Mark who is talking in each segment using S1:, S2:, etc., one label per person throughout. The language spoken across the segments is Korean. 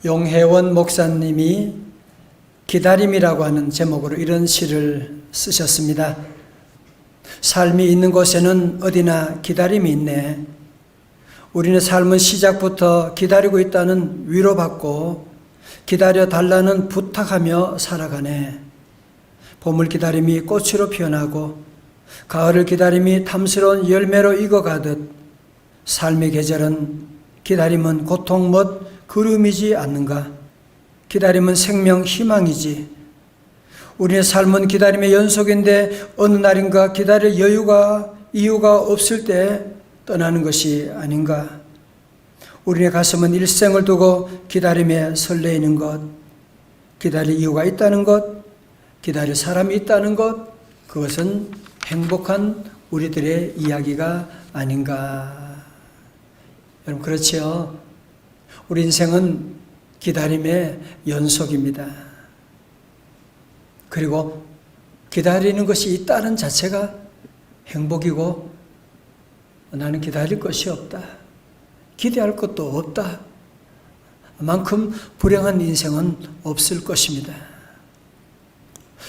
S1: 용혜원 목사님이 기다림이라고 하는 제목으로 이런 시를 쓰셨습니다. 삶이 있는 곳에는 어디나 기다림이 있네. 우리는 삶은 시작부터 기다리고 있다는 위로받고 기다려 달라는 부탁하며 살아가네. 봄을 기다림이 꽃으로 피어나고 가을을 기다림이 탐스러운 열매로 익어가듯 삶의 계절은 기다림은 고통 못 그름이지 않는가? 기다림은 생명 희망이지. 우리의 삶은 기다림의 연속인데 어느 날인가 기다릴 이유가 없을 때 떠나는 것이 아닌가? 우리의 가슴은 일생을 두고 기다림에 설레이는 것, 기다릴 이유가 있다는 것, 기다릴 사람이 있다는 것, 그것은 행복한 우리들의 이야기가 아닌가? 여러분, 그렇지요? 우리 인생은 기다림의 연속입니다. 그리고 기다리는 것이 있다는 자체가 행복이고, 나는 기다릴 것이 없다, 기대할 것도 없다 만큼 불행한 인생은 없을 것입니다.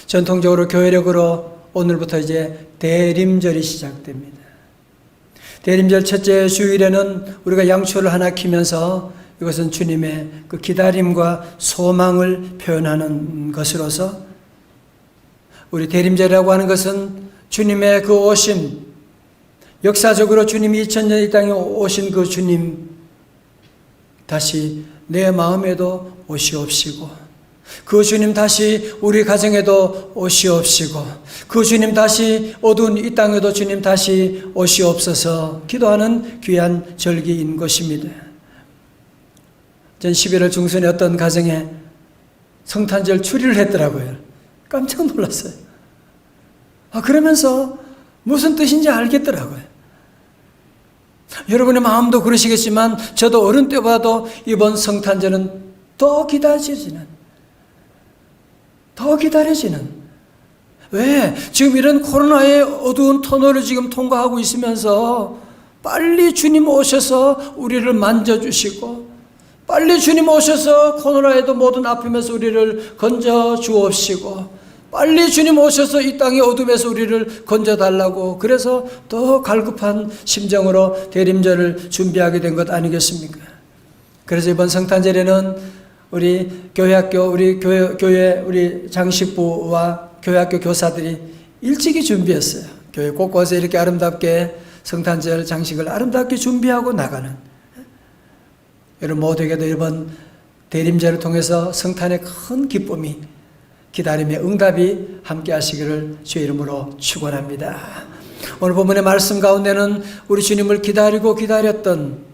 S1: 전통적으로 교회력으로 오늘부터 이제 대림절이 시작됩니다. 대림절 첫째 주일에는 우리가 양초를 하나 키면서 이것은 주님의 그 기다림과 소망을 표현하는 것으로서, 우리 대림절이라고 하는 것은 주님의 그 오심, 역사적으로 주님이 2000년 이 땅에 오신 그 주님 다시 내 마음에도 오시옵시고, 그 주님 다시 우리 가정에도 오시옵시고, 그 주님 다시 어두운 이 땅에도 주님 다시 오시옵소서 기도하는 귀한 절기인 것입니다. 전 11월 중순에 어떤 가정에 성탄절 추리를 했더라고요. 깜짝 놀랐어요. 그러면서 무슨 뜻인지 알겠더라고요. 여러분의 마음도 그러시겠지만 저도 어른 때 봐도 이번 성탄절은 더 기다려지는, 왜? 지금 이런 코로나의 어두운 터널을 지금 통과하고 있으면서 빨리 주님 오셔서 우리를 만져주시고, 빨리 주님 오셔서 코로나에도 모든 아픔에서 우리를 건져 주옵시고, 빨리 주님 오셔서 이 땅의 어둠에서 우리를 건져달라고, 그래서 더 갈급한 심정으로 대림절을 준비하게 된 것 아니겠습니까? 그래서 이번 성탄절에는 우리 교회학교, 우리 교회 우리 장식부와 교회학교 교사들이 일찍이 준비했어요. 교회 곳곳에 이렇게 아름답게 성탄절 장식을 아름답게 준비하고 나가는, 여러분 모두에게도 이번 대림절을 통해서 성탄의 큰 기쁨이, 기다림의 응답이 함께 하시기를 주의 이름으로 축원합니다. 오늘 본문의 말씀 가운데는 우리 주님을 기다리고 기다렸던,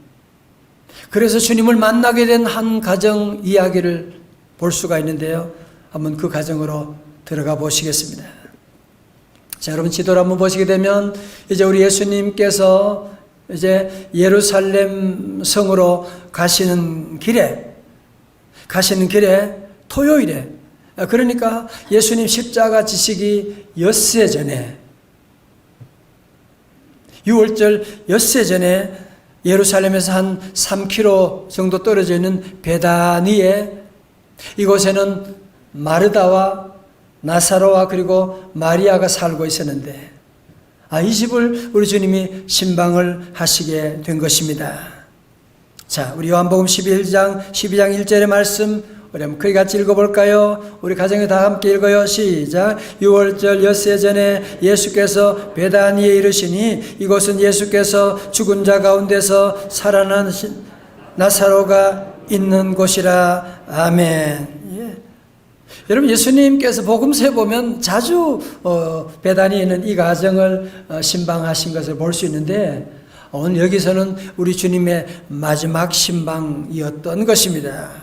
S1: 그래서 주님을 만나게 된 한 가정 이야기를 볼 수가 있는데요. 한번 그 가정으로 들어가 보시겠습니다. 자, 여러분 지도를 한번 보시게 되면 이제 우리 예수님께서 이제 예루살렘 성으로 가시는 길에 토요일에, 그러니까 예수님 십자가 지시기 엿새 전에, 유월절 엿새 전에 예루살렘에서 한 3km 정도 떨어져 있는 베다니에, 이곳에는 마르다와 나사로와 그리고 마리아가 살고 있었는데, 이 집을 우리 주님이 신방을 하시게 된 것입니다. 자, 우리 요한복음 12장 1절의 말씀 우리 한번 크게 같이 읽어볼까요? 우리 가정에 다 함께 읽어요. 시작. 유월절 엿새 전에 예수께서 베다니에 이르시니 이곳은 예수께서 죽은 자 가운데서 살아난 나사로가 있는 곳이라. 아멘. 여러분, 예수님께서 복음서에 보면 자주 베다니에 있는 이 가정을 신방하신 것을 볼 수 있는데, 오늘 여기서는 우리 주님의 마지막 신방이었던 것입니다.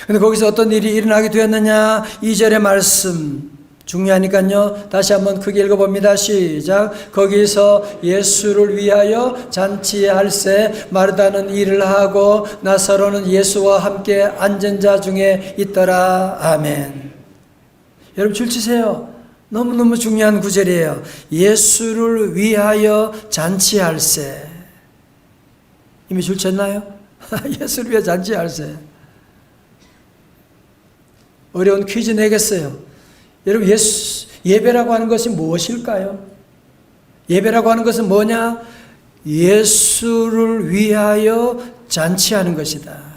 S1: 근데 거기서 어떤 일이 일어나게 되었느냐? 2절의 말씀 중요하니까요. 다시 한번 크게 읽어봅니다. 시작. 거기서 예수를 위하여 잔치할새 마르다는 일을 하고 나사로는 예수와 함께 앉은 자 중에 있더라. 아멘. 여러분 줄 치세요. 너무너무 중요한 구절이에요. 예수를 위하여 잔치할새. 이미 줄 쳤나요? 예수를 위해 잔치할세. 어려운 퀴즈 내겠어요. 여러분, 예배라고 하는 것이 무엇일까요? 예배라고 하는 것은 뭐냐? 예수를 위하여 잔치하는 것이다.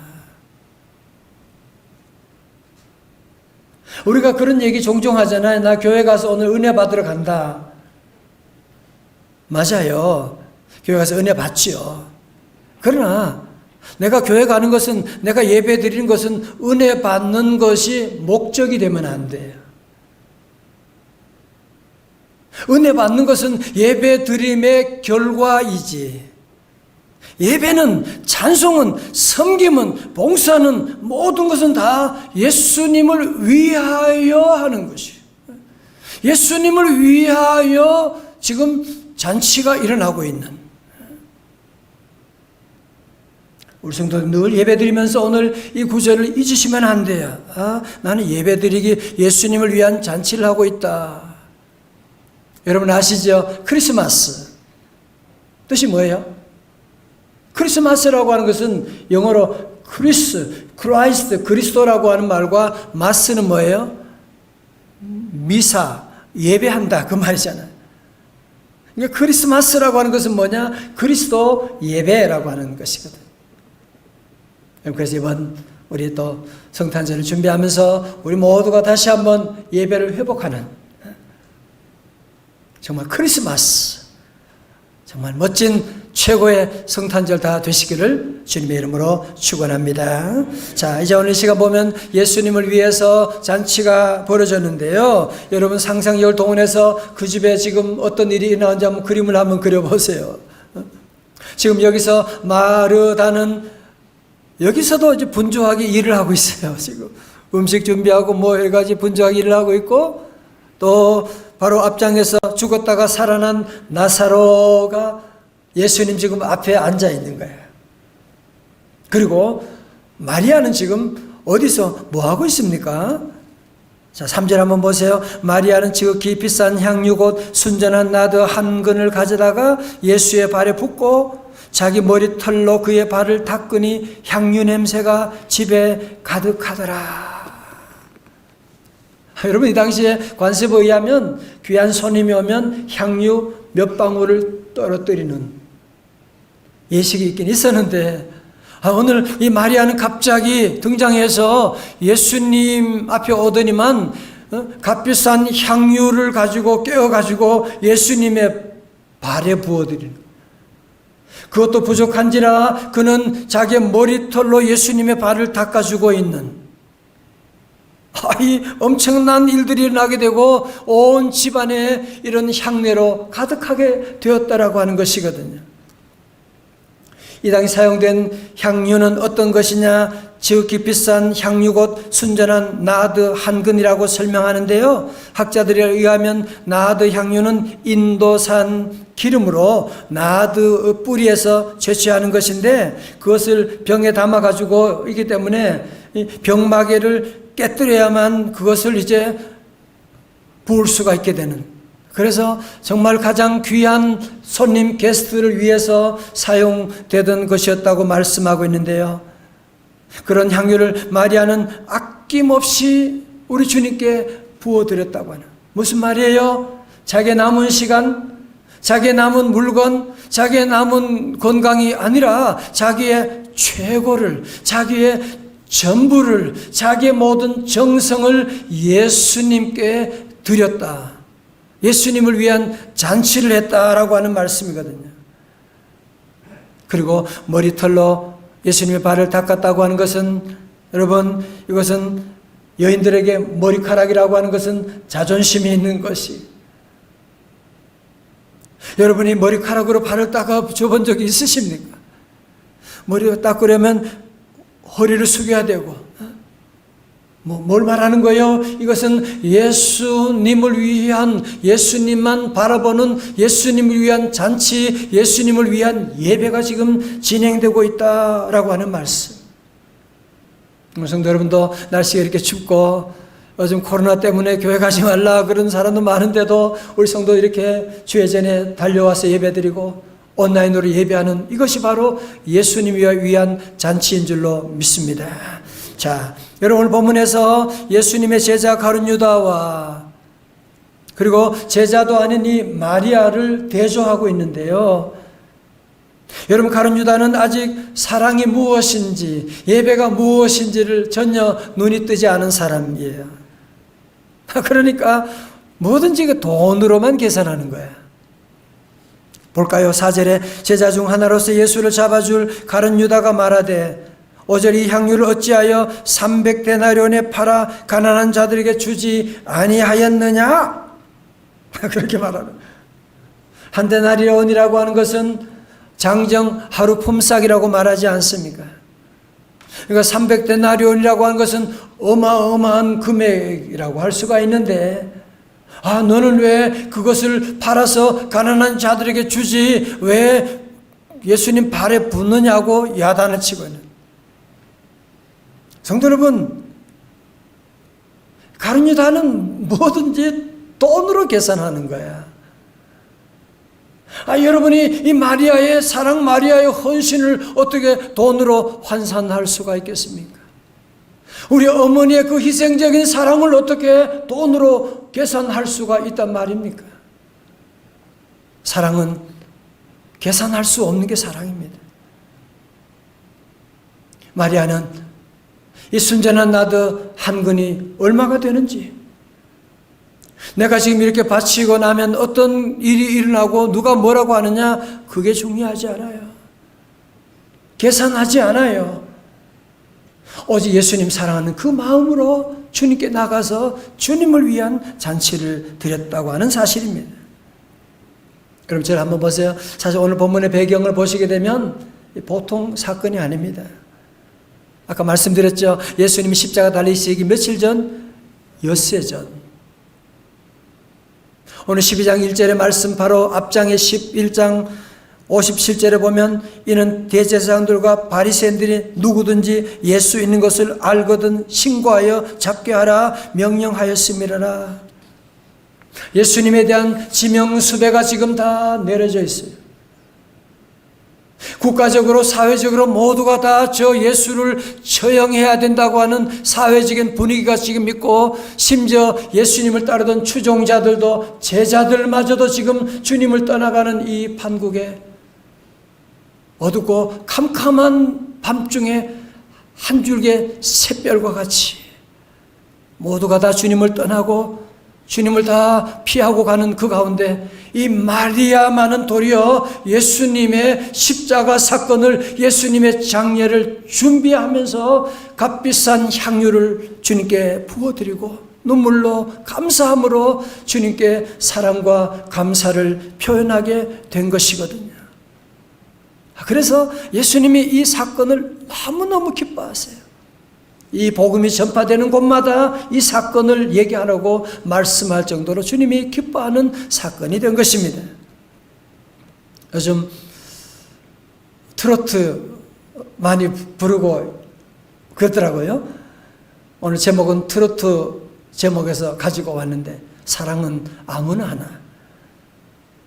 S1: 우리가 그런 얘기 종종 하잖아요. 나 교회 가서 오늘 은혜 받으러 간다. 맞아요. 교회 가서 은혜 받지요. 그러나 내가 교회 가는 것은, 내가 예배 드리는 것은 은혜 받는 것이 목적이 되면 안 돼요. 은혜 받는 것은 예배 드림의 결과이지. 예배는, 찬송은, 섬김은, 봉사는, 모든 것은 다 예수님을 위하여 하는 것이에요. 예수님을 위하여 지금 잔치가 일어나고 있는. 우리 성도들 늘 예배 드리면서 오늘 이 구절을 잊으시면 안 돼요. 나는 예배 드리기 예수님을 위한 잔치를 하고 있다. 여러분 아시죠? 크리스마스. 뜻이 뭐예요? 크리스마스라고 하는 것은 영어로 크라이스트, 그리스도라고 하는 말과 마스는 뭐예요? 미사, 예배한다 그 말이잖아요. 그러니까 크리스마스라고 하는 것은 뭐냐? 그리스도 예배라고 하는 것이거든. 그래서 이번 우리 또 성탄절을 준비하면서 우리 모두가 다시 한번 예배를 회복하는 정말 크리스마스, 정말 멋진 최고의 성탄절 다 되시기를 주님의 이름으로 축원합니다. 자, 이제 오늘 시간 보면 예수님을 위해서 잔치가 벌어졌는데요. 여러분 상상력을 동원해서 그 집에 지금 어떤 일이 일어나는지 한번 그림을 한번 그려보세요. 지금 여기서 마르다는 여기서도 이제 분주하게 일을 하고 있어요. 지금 음식 준비하고 뭐 여러 가지 분주하게 일을 하고 있고, 또 바로 앞장에서 죽었다가 살아난 나사로가 예수님 지금 앞에 앉아 있는 거예요. 그리고 마리아는 지금 어디서 뭐 하고 있습니까? 자, 3절 한번 보세요. 마리아는 지극히 비싼 향유 곧 순전한 나드 한 근을 가져다가 예수의 발에 붓고 자기 머리털로 그의 발을 닦으니 향유 냄새가 집에 가득하더라. 여러분, 이 당시에 관습에 의하면 귀한 손님이 오면 향유 몇 방울을 떨어뜨리는 예식이 있긴 있었는데, 오늘 이 마리아는 갑자기 등장해서 예수님 앞에 오더니만 값비싼 향유를 가지고 깨어가지고 예수님의 발에 부어드리는, 그것도 부족한지라 그는 자기의 머리털로 예수님의 발을 닦아주고 있는, 이 엄청난 일들이 일어나게 되고 온 집안에 이런 향내로 가득하게 되었다라고 하는 것이거든요. 이 당시 사용된 향유는 어떤 것이냐? 지극히 비싼 향유 곧 순전한 나드 한 근이라고 설명하는데요. 학자들에 의하면 나드 향유는 인도산 기름으로 나드 뿌리에서 채취하는 것인데, 그것을 병에 담아가지고 있기 때문에 병마개를 깨뜨려야만 그것을 이제 부을 수가 있게 되는, 그래서 정말 가장 귀한 손님 게스트를 위해서 사용되던 것이었다고 말씀하고 있는데요. 그런 향유를 마리아는 아낌없이 우리 주님께 부어드렸다고 하는, 무슨 말이에요? 자기의 남은 시간, 자기의 남은 물건, 자기의 남은 건강이 아니라 자기의 최고를, 자기의 전부를, 자기의 모든 정성을 예수님께 드렸다. 예수님을 위한 잔치를 했다라고 하는 말씀이거든요. 그리고 머리털로 예수님의 발을 닦았다고 하는 것은, 여러분, 이것은 여인들에게 머리카락이라고 하는 것은 자존심이 있는 것이, 여러분이 머리카락으로 발을 닦아 줘본 적이 있으십니까? 머리를 닦으려면 허리를 숙여야 되고, 뭘 말하는 거예요? 이것은 예수님을 위한, 예수님만 바라보는 예수님을 위한 잔치, 예수님을 위한 예배가 지금 진행되고 있다라고 하는 말씀. 성도 여러분도 날씨가 이렇게 춥고 요즘 코로나 때문에 교회 가지 말라 그런 사람도 많은데도 우리 성도 이렇게 주의 전에 달려와서 예배드리고, 온라인으로 예배하는 이것이 바로 예수님을 위한 잔치인 줄로 믿습니다. 자, 여러분 오늘 본문에서 예수님의 제자 가룟 유다와 그리고 제자도 아닌 이 마리아를 대조하고 있는데요. 여러분 가룟 유다는 아직 사랑이 무엇인지 예배가 무엇인지를 전혀 눈이 뜨지 않은 사람이에요. 그러니까 뭐든지 그 돈으로만 계산하는 거야. 볼까요? 4절에 제자 중 하나로서 예수를 잡아줄 가룟 유다가 말하되 5절 이 향유를 어찌하여 300데나리온에 팔아 가난한 자들에게 주지 아니하였느냐? 그렇게 말하는. 한 데나리온이라고 하는 것은 장정 하루 품삯이라고 말하지 않습니까? 그러니까 300데나리온이라고 하는 것은 어마어마한 금액이라고 할 수가 있는데 너는 왜 그것을 팔아서 가난한 자들에게 주지 왜 예수님 발에 붙느냐고 야단을 치고 있는. 성도 여러분, 가룟 유다는 뭐든지 돈으로 계산하는 거야. 여러분이 이 마리아의 사랑, 마리아의 헌신을 어떻게 돈으로 환산할 수가 있겠습니까? 우리 어머니의 그 희생적인 사랑을 어떻게 돈으로 계산할 수가 있단 말입니까? 사랑은 계산할 수 없는 게 사랑입니다. 마리아는 이 순전한 나드 한 근이 얼마가 되는지, 내가 지금 이렇게 바치고 나면 어떤 일이 일어나고 누가 뭐라고 하느냐, 그게 중요하지 않아요. 계산하지 않아요. 오직 예수님 사랑하는 그 마음으로 주님께 나가서 주님을 위한 잔치를 드렸다고 하는 사실입니다. 그럼 저를 한번 보세요. 사실 오늘 본문의 배경을 보시게 되면 보통 사건이 아닙니다. 아까 말씀드렸죠. 예수님이 십자가 달리시기 며칠 전? 엿새 전. 오늘 12장 1절의 말씀 바로 앞장의 11장 57절에 보면 이는 대제사장들과 바리새인들이 누구든지 예수 있는 것을 알거든 신고하여 잡게 하라 명령하였음이라. 예수님에 대한 지명수배가 지금 다 내려져 있어요. 국가적으로 사회적으로 모두가 다 저 예수를 처형해야 된다고 하는 사회적인 분위기가 지금 있고, 심지어 예수님을 따르던 추종자들도 제자들마저도 지금 주님을 떠나가는 이 판국에 어둡고 캄캄한 밤중에 한 줄기의 샛별과 같이 모두가 다 주님을 떠나고 주님을 다 피하고 가는 그 가운데 이 마리아만은 도리어 예수님의 십자가 사건을, 예수님의 장례를 준비하면서 값비싼 향유를 주님께 부어드리고 눈물로 감사함으로 주님께 사랑과 감사를 표현하게 된 것이거든요. 그래서 예수님이 이 사건을 너무너무 기뻐하세요. 이 복음이 전파되는 곳마다 이 사건을 얘기하라고 말씀할 정도로 주님이 기뻐하는 사건이 된 것입니다. 요즘 트로트 많이 부르고 그러더라고요. 오늘 제목은 트로트 제목에서 가지고 왔는데, 사랑은 아무나 하나.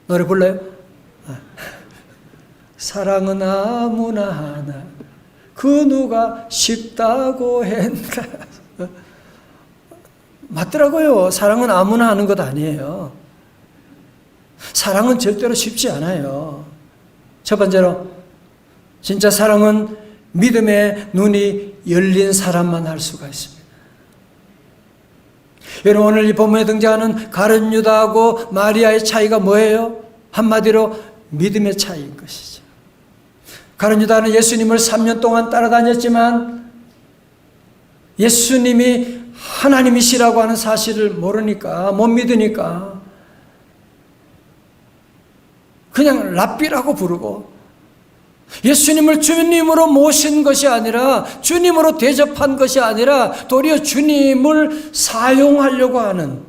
S1: 노래 불러요? 사랑은 아무나 하나 그 누가 쉽다고 했나. 맞더라고요. 사랑은 아무나 하는 것 아니에요. 사랑은 절대로 쉽지 않아요. 첫 번째로 진짜 사랑은 믿음의 눈이 열린 사람만 할 수가 있습니다. 여러분 오늘 이 본문에 등장하는 가룟 유다하고 마리아의 차이가 뭐예요? 한마디로 믿음의 차이인 것이죠. 가룟 유다는 예수님을 3년 동안 따라다녔지만 예수님이 하나님이시라고 하는 사실을 모르니까, 못 믿으니까 그냥 랍비라고 부르고 예수님을 주님으로 모신 것이 아니라, 주님으로 대접한 것이 아니라 도리어 주님을 사용하려고 하는.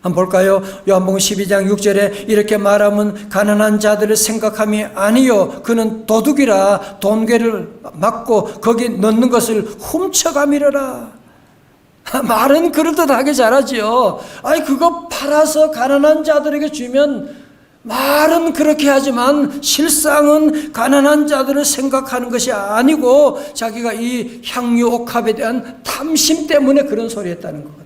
S1: 한번 볼까요? 요한복음 12장 6절에 이렇게 말하면 가난한 자들을 생각함이 아니요 그는 도둑이라 돈괴를 맞고 거기 넣는 것을 훔쳐가미려라. 말은 그럴듯하게 잘하지요. 그거 팔아서 가난한 자들에게 주면 말은 그렇게 하지만 실상은 가난한 자들을 생각하는 것이 아니고 자기가 이 향유 옥합에 대한 탐심 때문에 그런 소리 했다는 거거든요.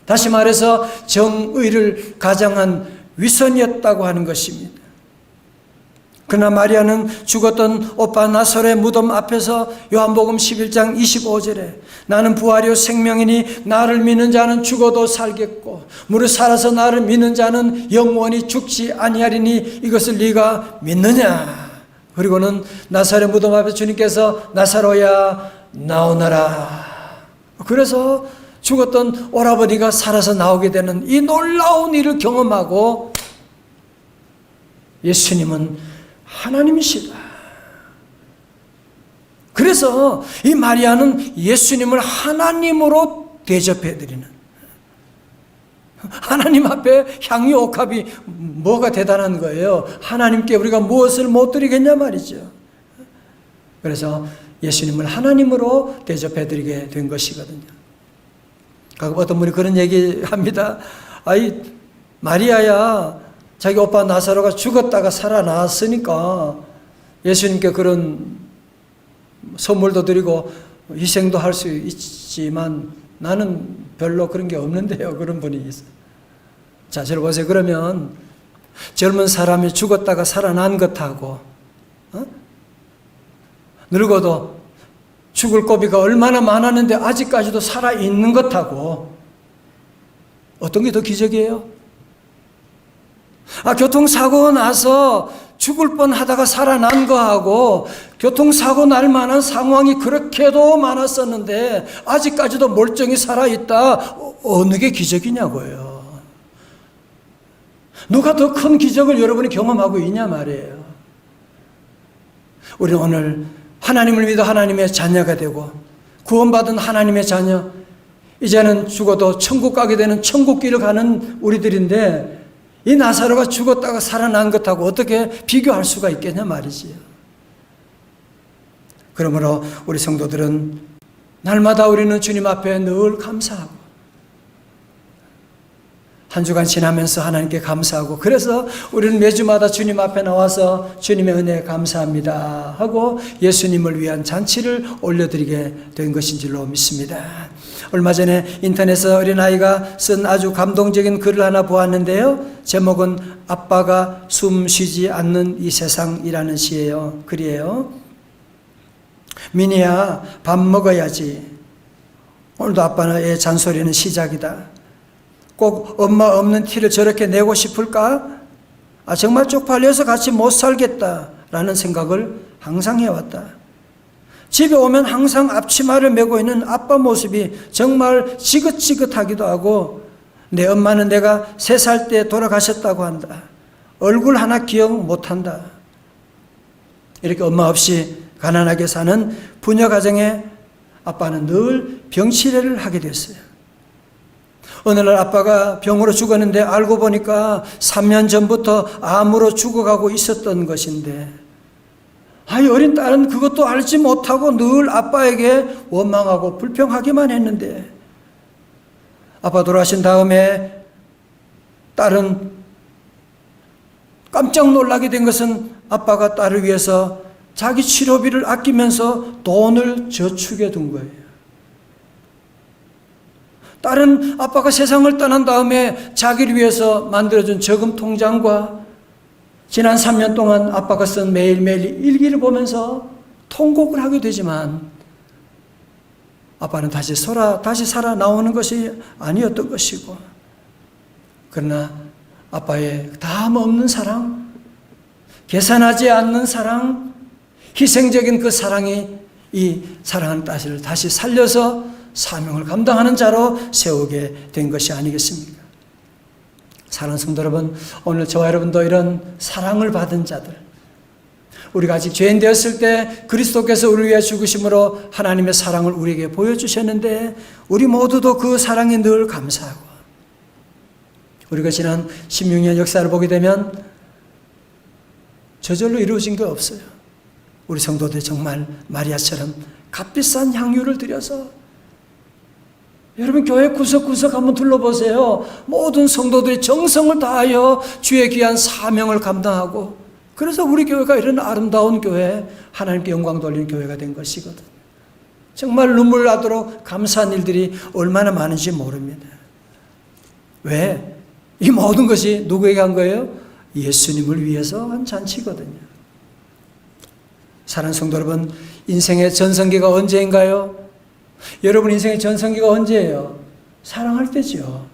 S1: 다시 말해서 정의를 가장한 위선이었다고 하는 것입니다. 그러나 마리아는 죽었던 오빠 나사로의 무덤 앞에서 요한복음 11장 25절에 나는 부활이요 생명이니 나를 믿는 자는 죽어도 살겠고 무릇 살아서 나를 믿는 자는 영원히 죽지 아니하리니 이것을 네가 믿느냐. 그리고는 나사로의 무덤 앞에 주님께서 나사로야 나오너라. 그래서 죽었던 오라버니가 살아서 나오게 되는 이 놀라운 일을 경험하고 예수님은 하나님이시다. 그래서 이 마리아는 예수님을 하나님으로 대접해드리는, 하나님 앞에 향유 옥합이 뭐가 대단한 거예요. 하나님께 우리가 무엇을 못 드리겠냐 말이죠. 그래서 예수님을 하나님으로 대접해드리게 된 것이거든요. 가끔 어떤 분이 그런 얘기 합니다. 아이 마리아야 자기 오빠 나사로가 죽었다가 살아났으니까 예수님께 그런 선물도 드리고 희생도 할 수 있지만 나는 별로 그런 게 없는데요. 그런 분이 있어요. 자, 저를 보세요. 그러면 젊은 사람이 죽었다가 살아난 것하고 늙어도 죽을 고비가 얼마나 많았는데 아직까지도 살아있는 것하고 어떤 게 더 기적이에요? 교통사고 나서 죽을 뻔하다가 살아난 거하고 교통사고 날 만한 상황이 그렇게도 많았었는데 아직까지도 멀쩡히 살아있다. 어느 게 기적이냐고요. 누가 더 큰 기적을 여러분이 경험하고 있냐 말이에요. 우리는 오늘 하나님을 믿어 하나님의 자녀가 되고 구원받은 하나님의 자녀, 이제는 죽어도 천국 가게 되는 천국길을 가는 우리들인데 이 나사로가 죽었다가 살아난 것하고 어떻게 비교할 수가 있겠냐 말이지요. 그러므로 우리 성도들은 날마다 우리는 주님 앞에 늘 감사하고 한 주간 지나면서 하나님께 감사하고 그래서 우리는 매주마다 주님 앞에 나와서 주님의 은혜에 감사합니다 하고 예수님을 위한 잔치를 올려드리게 된 것인 줄로 믿습니다. 얼마 전에 인터넷에 어린아이가 쓴 아주 감동적인 글을 하나 보았는데요. 제목은 아빠가 숨 쉬지 않는 이 세상이라는 시예요. 글이에요. 미니야 밥 먹어야지. 오늘도 아빠의 잔소리는 시작이다. 꼭 엄마 없는 티를 저렇게 내고 싶을까? 정말 쪽팔려서 같이 못 살겠다라는 생각을 항상 해왔다. 집에 오면 항상 앞치마를 메고 있는 아빠 모습이 정말 지긋지긋하기도 하고 내 엄마는 내가 3살 때 돌아가셨다고 한다. 얼굴 하나 기억 못한다. 이렇게 엄마 없이 가난하게 사는 부녀 가정에 아빠는 늘 병치레를 하게 됐어요. 어느 날 아빠가 병으로 죽었는데 알고 보니까 3년 전부터 암으로 죽어가고 있었던 것인데 어린 딸은 그것도 알지 못하고 늘 아빠에게 원망하고 불평하기만 했는데 아빠 돌아가신 다음에 딸은 깜짝 놀라게 된 것은 아빠가 딸을 위해서 자기 치료비를 아끼면서 돈을 저축해 둔 거예요. 딸은 아빠가 세상을 떠난 다음에 자기를 위해서 만들어준 저금 통장과 지난 3년 동안 아빠가 쓴 매일매일 일기를 보면서 통곡을 하게 되지만 아빠는 다시 살아 나오는 것이 아니었던 것이고 그러나 아빠의 다음 없는 사랑, 계산하지 않는 사랑, 희생적인 그 사랑이 이 사랑하는 딸을 다시 살려서 사명을 감당하는 자로 세우게 된 것이 아니겠습니까? 사랑하는 성도 여러분, 오늘 저와 여러분도 이런 사랑을 받은 자들, 우리가 아직 죄인 되었을 때 그리스도께서 우리를 위해 죽으심으로 하나님의 사랑을 우리에게 보여주셨는데 우리 모두도 그 사랑에 늘 감사하고 우리가 지난 16년 역사를 보게 되면 저절로 이루어진 게 없어요. 우리 성도들 정말 마리아처럼 값비싼 향유를 드려서 여러분 교회 구석구석 한번 둘러보세요. 모든 성도들이 정성을 다하여 주의 귀한 사명을 감당하고, 그래서 우리 교회가 이런 아름다운 교회, 하나님께 영광 돌리는 교회가 된 것이거든. 정말 눈물 나도록 감사한 일들이 얼마나 많은지 모릅니다. 왜? 이 모든 것이 누구에게 한 거예요? 예수님을 위해서 한 잔치거든요. 사랑하는 성도 여러분, 인생의 전성기가 언제인가요? 여러분 인생의 전성기가 언제예요? 사랑할 때죠.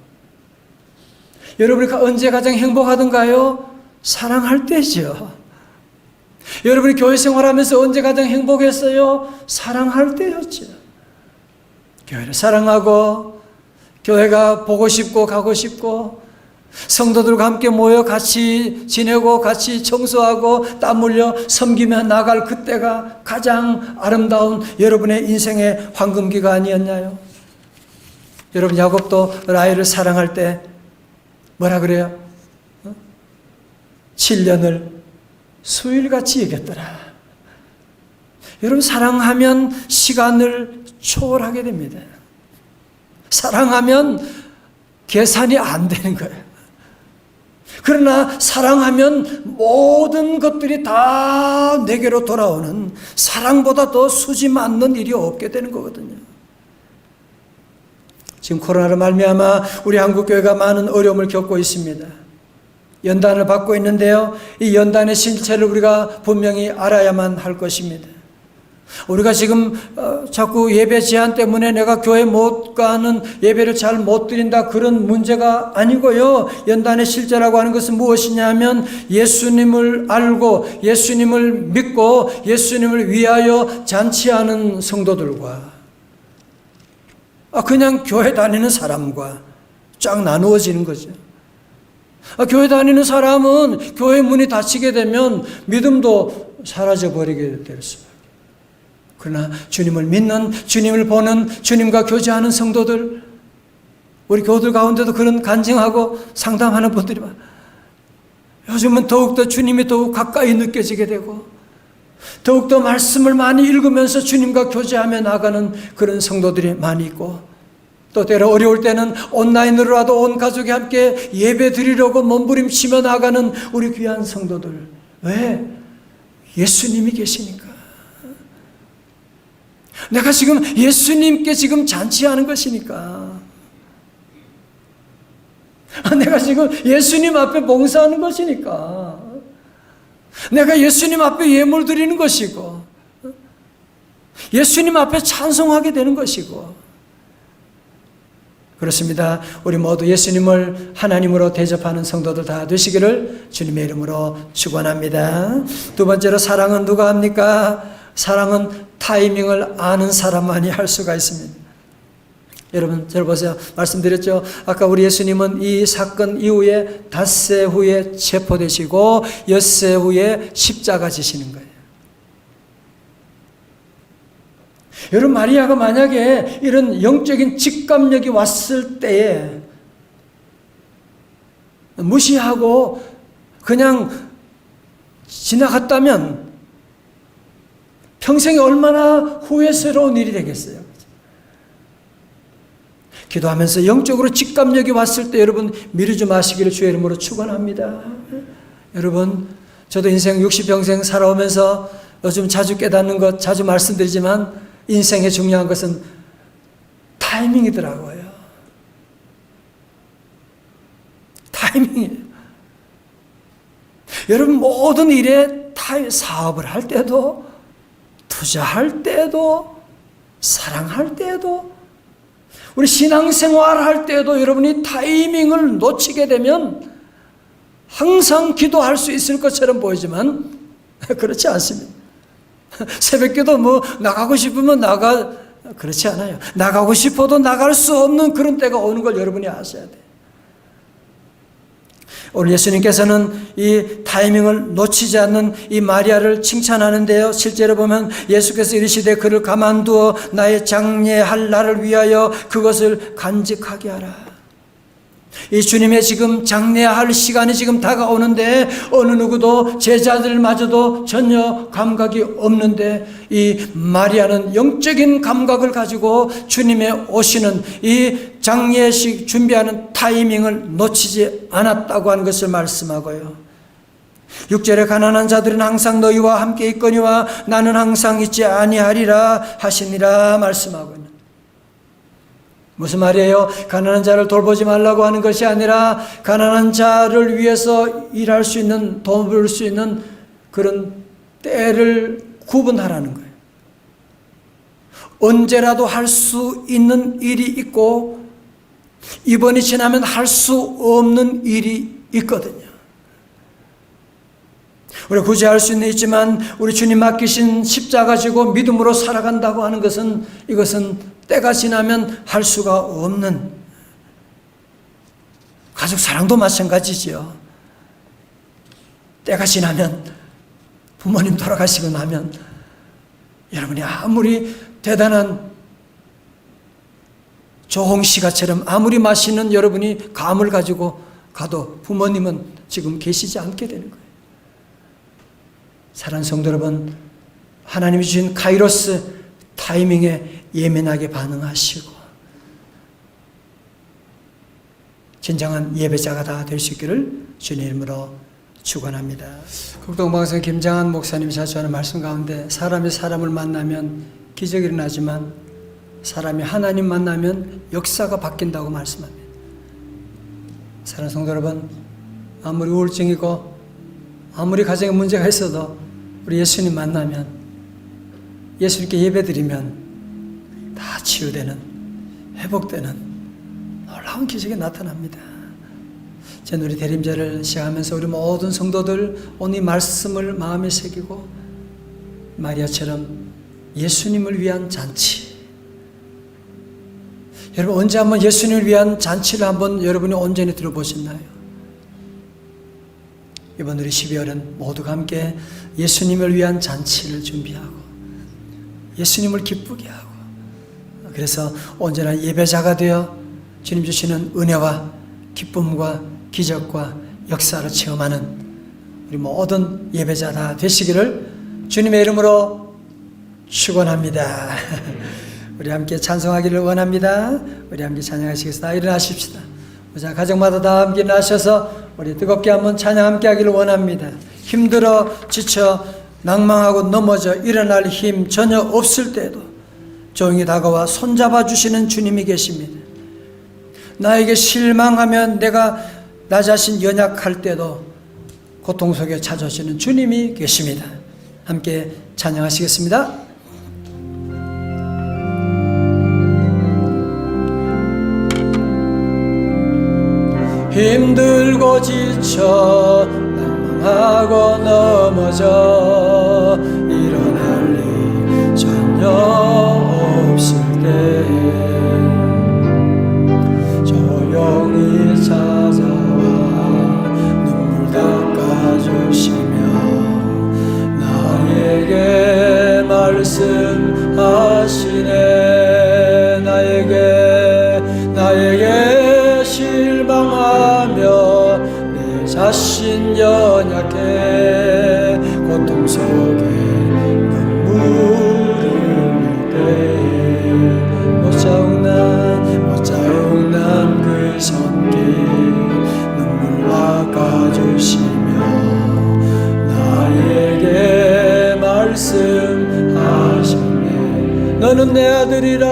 S1: 여러분이 언제 가장 행복하던가요? 사랑할 때죠. 여러분이 교회 생활하면서 언제 가장 행복했어요? 사랑할 때였죠. 교회를 사랑하고, 교회가 보고 싶고 가고 싶고, 성도들과 함께 모여 같이 지내고 같이 청소하고 땀 흘려 섬기며 나갈 그때가 가장 아름다운 여러분의 인생의 황금기가 아니었나요? 여러분 야곱도 라헬을 사랑할 때 뭐라 그래요? 7년을 수일같이 여겼더라. 여러분 사랑하면 시간을 초월하게 됩니다. 사랑하면 계산이 안 되는 거예요. 그러나 사랑하면 모든 것들이 다 내게로 돌아오는, 사랑보다 더 수지 맞는 일이 없게 되는 거거든요. 지금 코로나로 말미암아 우리 한국교회가 많은 어려움을 겪고 있습니다. 연단을 받고 있는데요, 이 연단의 실체를 우리가 분명히 알아야만 할 것입니다. 우리가 지금 자꾸 예배 제한 때문에 내가 교회 못 가는, 예배를 잘 못 드린다, 그런 문제가 아니고요. 연단의 실제라고 하는 것은 무엇이냐면 예수님을 알고 예수님을 믿고 예수님을 위하여 잔치하는 성도들과 그냥 교회 다니는 사람과 쫙 나누어지는 거죠. 교회 다니는 사람은 교회 문이 닫히게 되면 믿음도 사라져버리게 될 수밖에. 그러나 주님을 믿는, 주님을 보는, 주님과 교제하는 성도들, 우리 교우들 가운데도 그런 간증하고 상담하는 분들이 많아요. 요즘은 더욱더 주님이 더욱 가까이 느껴지게 되고, 더욱더 말씀을 많이 읽으면서 주님과 교제하며 나가는 그런 성도들이 많이 있고, 또 때로 어려울 때는 온라인으로라도 온 가족이 함께 예배 드리려고 몸부림치며 나가는 우리 귀한 성도들. 왜? 예수님이 계시니까. 내가 지금 예수님께 지금 잔치하는 것이니까. 내가 지금 예수님 앞에 봉사하는 것이니까. 내가 예수님 앞에 예물 드리는 것이고, 예수님 앞에 찬송하게 되는 것이고. 그렇습니다. 우리 모두 예수님을 하나님으로 대접하는 성도들 다 되시기를 주님의 이름으로 축원합니다. 두 번째로, 사랑은 누가 합니까? 사랑은 타이밍을 아는 사람만이 할 수가 있습니다. 여러분 잘 보세요. 말씀드렸죠. 아까 우리 예수님은 이 사건 이후에 닷새 후에 체포되시고 엿새 후에 십자가 지시는 거예요. 여러분 마리아가 만약에 이런 영적인 직감력이 왔을 때에 무시하고 그냥 지나갔다면 평생에 얼마나 후회스러운 일이 되겠어요. 기도하면서 영적으로 직감력이 왔을 때 여러분 미루지 마시기를 주의 이름으로 축원합니다. 여러분 저도 인생 60평생 살아오면서 요즘 자주 깨닫는 것, 자주 말씀드리지만 인생의 중요한 것은 타이밍이더라고요. 타이밍이에요. 여러분 모든 일에 사업을 할 때도, 투자할 때도, 사랑할 때도, 우리 신앙생활 할 때도 여러분이 타이밍을 놓치게 되면 항상 기도할 수 있을 것처럼 보이지만 그렇지 않습니다. 새벽기도 나가고 싶으면 그렇지 않아요. 나가고 싶어도 나갈 수 없는 그런 때가 오는 걸 여러분이 아셔야 돼요. 오늘 예수님께서는 이 타이밍을 놓치지 않는 이 마리아를 칭찬하는데요. 실제로 보면 예수께서 이르시되 그를 가만두어 나의 장례할 날을 위하여 그것을 간직하게 하라. 이 주님의 지금 장례할 시간이 지금 다가오는데 어느 누구도 제자들마저도 전혀 감각이 없는데 이 마리아는 영적인 감각을 가지고 주님의 오시는 이 장례식 준비하는 타이밍을 놓치지 않았다고 하는 것을 말씀하고요. 6절에 가난한 자들은 항상 너희와 함께 있거니와 나는 항상 있지 아니하리라 하시니라 말씀하고 있는. 무슨 말이에요? 가난한 자를 돌보지 말라고 하는 것이 아니라 가난한 자를 위해서 일할 수 있는, 도울 수 있는 그런 때를 구분하라는 거예요. 언제라도 할 수 있는 일이 있고 이번이 지나면 할 수 없는 일이 있거든요. 우리 굳이 할 수 있지만 우리 주님 맡기신 십자가 지고 믿음으로 살아간다고 하는 것은 이것은 때가 지나면 할 수가 없는, 가족 사랑도 마찬가지지요. 때가 지나면, 부모님 돌아가시고 나면 여러분이 아무리 대단한 조홍시가처럼 아무리 맛있는 여러분이 감을 가지고 가도 부모님은 지금 계시지 않게 되는 거예요. 사랑하는 성도 여러분, 하나님이 주신 카이로스 타이밍에 예민하게 반응하시고 진정한 예배자가 다 될 수 있기를 주님 이름으로 축원합니다. 국동방송 김장한 목사님이 자주 하는 말씀 가운데 사람이 사람을 만나면 기적이 일어나지만 사람이 하나님 만나면 역사가 바뀐다고 말씀합니다. 사랑하는 성도 여러분, 아무리 우울증이고 아무리 가정에 문제가 있어도 우리 예수님 만나면, 예수님께 예배드리면 다 치유되는, 회복되는 놀라운 기적이 나타납니다. 제 우리 대림제를 시작하면서 우리 모든 성도들 오늘 이 말씀을 마음에 새기고 마리아처럼 예수님을 위한 잔치, 여러분 언제 한번 예수님을 위한 잔치를 한번 여러분이 온전히 들어보셨나요? 이번 우리 12월은 모두가 함께 예수님을 위한 잔치를 준비하고 예수님을 기쁘게 하고, 그래서 온전한 예배자가 되어 주님 주시는 은혜와 기쁨과 기적과 역사를 체험하는 우리 모든 예배자 다 되시기를 주님의 이름으로 축원합니다. 우리 함께 찬송하기를 원합니다. 우리 함께 찬양하시겠습니다. 일어나십시다. 자, 가정마다 다 함께 나셔서 우리 뜨겁게 한번 찬양 함께 하기를 원합니다. 힘들어 지쳐 낭망하고 넘어져 일어날 힘 전혀 없을 때도 조용히 다가와 손잡아 주시는 주님이 계십니다. 나에게 실망하면 내가 나 자신 연약할 때도 고통 속에 찾아오시는 주님이 계십니다. 함께 찬양하시겠습니다. 힘들고 지쳐 낭망하고 넘어져 일어날 일 전혀 없을 때 조용히 찾아와 눈물 닦아주시며 나에게 말씀하시네. 나에게 실망하며 내 자신 연약해 고통 속에 눈물을 흘릴 때 못자국난 그 손길 눈물 닦아주시며 나에게 말씀하시네. 너는 내 아들이라,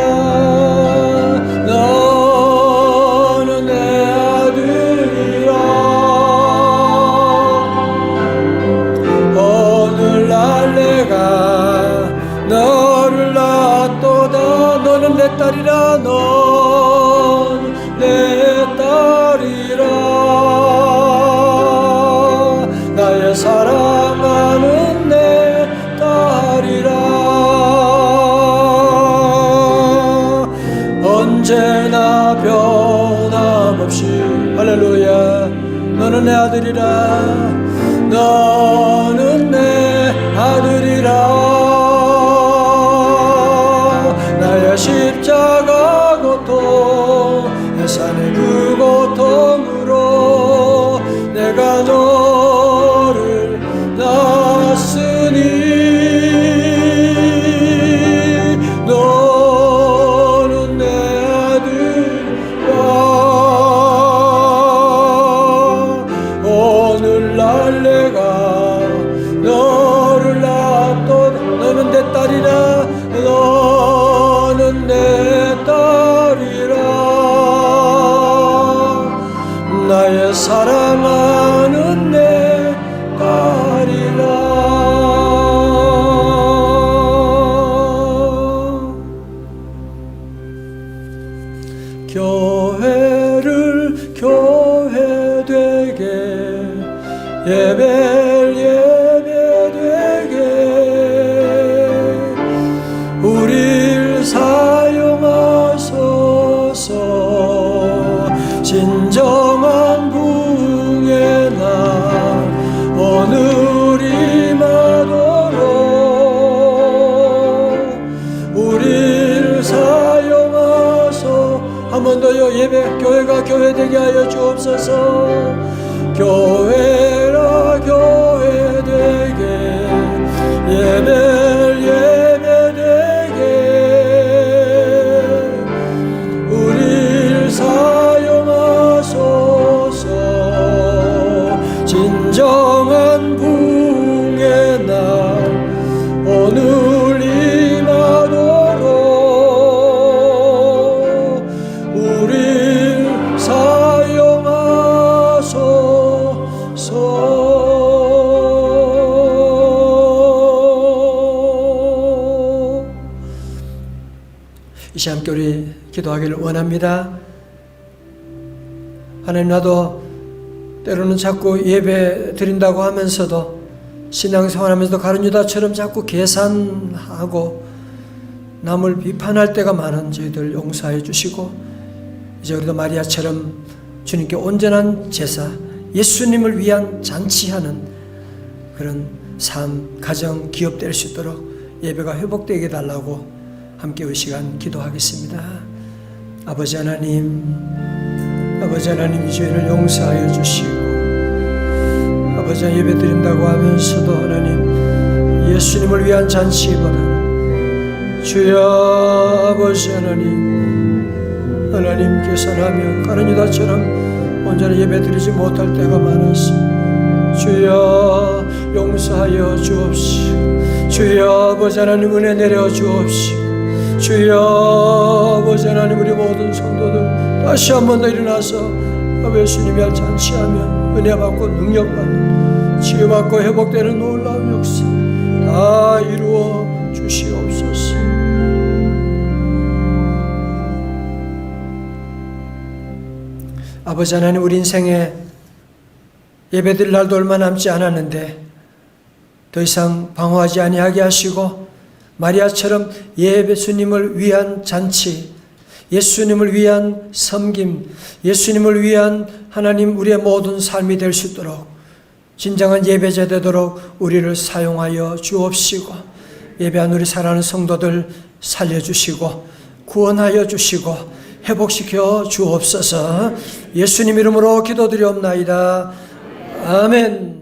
S1: 너는 내 아들이라. 오늘날 내가 너를 낳았도다. 너는 내 딸이라, 넌 내 딸이라. 나의 사랑하는 내 딸이라. 언제나 변함없이 할렐루야. 너는 내 아들이라, 너는 내 아들이라. 나의 십자가 고통, 내 산의 그 고통 예배, 교회가 교회되게 하여 주옵소서. 교회라 교회되게, 예배를 예배되게, 우리를 사용하소서. 진정한 부흥의 날 오늘 임하도록 우리를 사용하소서. 이 시간 함께 우리 기도하기를 원합니다. 하나님, 나도 때로는 자꾸 예배 드린다고 하면서도 신앙생활하면서도 가룟 유다처럼 자꾸 계산하고 남을 비판할 때가 많은 저희들 용서해 주시고, 이제 우리도 마리아처럼 주님께 온전한 제사, 예수님을 위한 잔치하는 그런 삶, 가정, 기업 될 수 있도록 예배가 회복되게 해달라고 함께 이 시간 기도하겠습니다. 아버지 하나님, 이 죄를 용서하여 주시고, 아버지 예배 드린다고 하면서도 하나님 예수님을 위한 잔치보다는 주여 아버지 하나님께서 하며 가룟 유다처럼 온전히 예배 드리지 못할 때가 많았습니다. 주여 용서하여 주옵시고, 주여 아버지 하나님 은혜 내려 주옵시고, 주여 아버지 하나님 우리 모든 성도들 다시 한 번 더 일어나서 예수님이 할 잔치하며 은혜 받고 능력 받는, 치유받고 회복되는 놀라운 역사 다 이루어 주시옵소서. 아버지 하나님, 우리 인생에 예배드릴 날도 얼마 남지 않았는데 더 이상 방황하지 아니하게 하시고, 마리아처럼 예수님을 위한 잔치, 예수님을 위한 섬김, 예수님을 위한 하나님 우리의 모든 삶이 될 수 있도록 진정한 예배자 되도록 우리를 사용하여 주옵시고, 예배한 우리 사랑하는 성도들 살려주시고 구원하여 주시고 회복시켜 주옵소서. 예수님 이름으로 기도드리옵나이다. 아멘.